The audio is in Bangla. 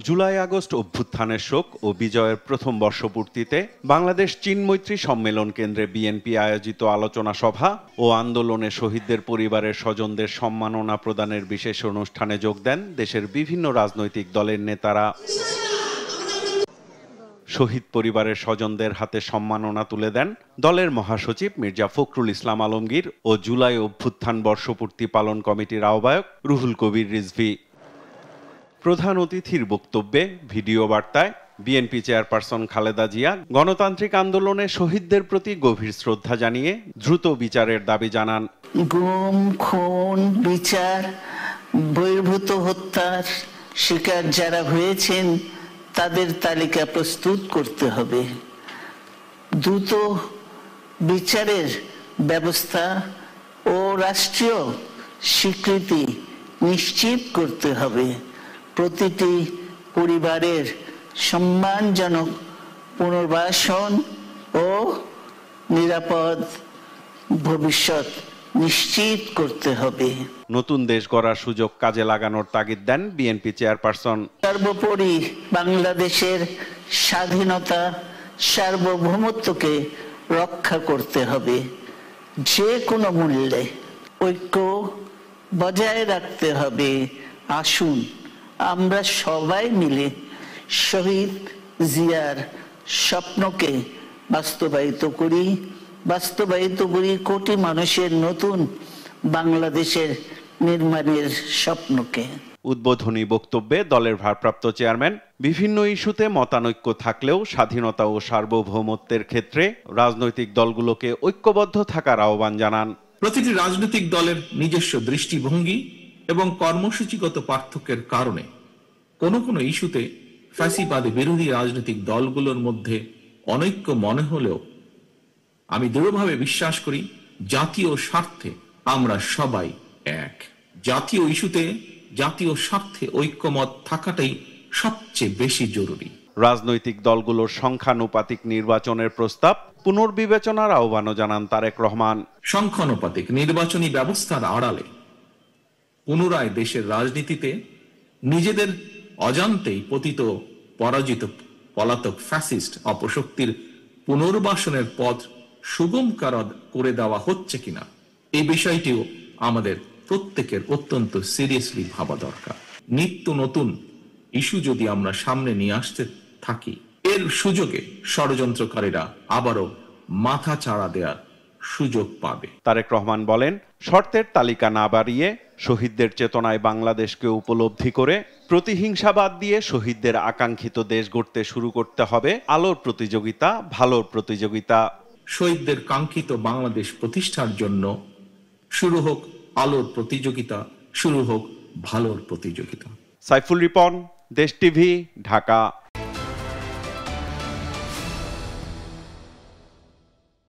জুলাই আগস্ট অভ্যুত্থানের শোক ও বিজয়ের প্রথম বর্ষপূর্তিতে বাংলাদেশ চীন মৈত্রী সম্মেলন কেন্দ্রে বিএনপি আয়োজিত আলোচনা সভা ও আন্দোলনে শহীদদের পরিবারের স্বজনদের সম্মাননা প্রদানের বিশেষ অনুষ্ঠানে যোগ দেন দেশের বিভিন্ন রাজনৈতিক দলের নেতারা। শহীদ পরিবারের স্বজনদের হাতে সম্মাননা তুলে দেন দলের মহাসচিব মির্জা ফখরুল ইসলাম আলমগীর ও জুলাই অভ্যুত্থান বর্ষপূর্তি পালন কমিটির আহ্বায়ক রুহুল কবির রিজভী। প্রধান অতিথির বক্তব্যে ভিডিও বার্তায় বিএনপি চেয়ারপারসন খালেদা জিয়া গণতান্ত্রিক আন্দোলনে শহীদদের প্রতি গভীর শ্রদ্ধা জানিয়ে দ্রুত বিচারের দাবি জানান। গুম, খুন, বিচার, বহির্ভূত হত্যার শিকার যারা হয়েছেন তাদের তালিকা প্রস্তুত করতে হবে। দ্রুত বিচারের ব্যবস্থা ও রাষ্ট্রীয় স্বীকৃতি নিশ্চিত করতে হবে। প্রতিটি পরিবারের সম্মানজনক পুনর্বাসন ও নিরাপদ ভবিষ্যৎ নিশ্চিত করতে হবে। নতুন দেশ গড়ার সুযোগ কাজে লাগানোর তাগিদ দেন বিএনপি চেয়ারপারসন। সর্বোপরি বাংলাদেশের স্বাধীনতা সার্বভৌমত্বকে রক্ষা করতে হবে। যে কোনো মূল্যে ঐক্য বজায় রাখতে হবে। আসুন আমরা সবাই মিলে শহীদ জিয়ার স্বপ্নকে বাস্তবায়িত করি কোটি মানুষের নতুন বাংলাদেশের নির্মাণের স্বপ্নকে। উদ্বোধনী বক্তব্যে দলের ভারপ্রাপ্ত চেয়ারম্যান বিভিন্ন ইস্যুতে মতানৈক্য থাকলেও স্বাধীনতা ও সার্বভৌমত্বের ক্ষেত্রে রাজনৈতিক দলগুলোকে ঐক্যবদ্ধ থাকার আহ্বান জানান। প্রতিটি রাজনৈতিক দলের নিজস্ব দৃষ্টিভঙ্গি এবং কর্মসূচিগত পার্থক্যের কারণে কোনো ইস্যুতে ফ্যাসিবাদী বিরোধী রাজনৈতিক দলগুলোর মধ্যে অনৈক্য মনে হলেও আমি দৃঢ়ভাবে বিশ্বাস করি জাতীয় স্বার্থে আমরা সবাই এক। জাতীয় ইস্যুতে জাতীয় স্বার্থে ঐক্যমত থাকাটাই সবচেয়ে বেশি জরুরি। রাজনৈতিক দলগুলোর সংখ্যানুপাতিক নির্বাচনের প্রস্তাব পুনর্বিবেচনার আহ্বানও জানান তারেক রহমান। সংখ্যানুপাতিক নির্বাচনী ব্যবস্থার আড়ালে পুনরায় দেশের রাজনীতিতে নিজেদের অজান্তেই পতিত পরাজিত পলাতক ফ্যাসিস্ট অপশক্তির পুনর্বাসনের পথ সুগম করে দেওয়া হচ্ছে কিনা এই বিষয়টিও আমাদের প্রত্যেকের অত্যন্ত সিরিয়াসলি ভাবা দরকার। নিত্য নতুন ইস্যু যদি আমরা সামনে নিয়ে আসতে থাকি এর সুযোগে ষড়যন্ত্রকারীরা আবারও মাথা চাড়া দেওয়ার সুযোগ পাবে। তারেক রহমান বলেন, শর্তের তালিকা না বাড়িয়ে শহীদদের চেতনায় বাংলাদেশকে উপলব্ধি করে প্রতিহিংসাবাদ দিয়ে শহীদদের আকাঙ্ক্ষিত দেশ গড়তে শুরু করতে হবে আলোর প্রতিযোগিতা, ভালোর প্রতিযোগিতা। শহীদদের কাঙ্ক্ষিত বাংলাদেশ প্রতিষ্ঠার জন্য শুরু হোক আলোর প্রতিযোগিতা, শুরু হোক ভালোর প্রতিযোগিতা। সাইফুল রিপন, দেশ টিভি, ঢাকা।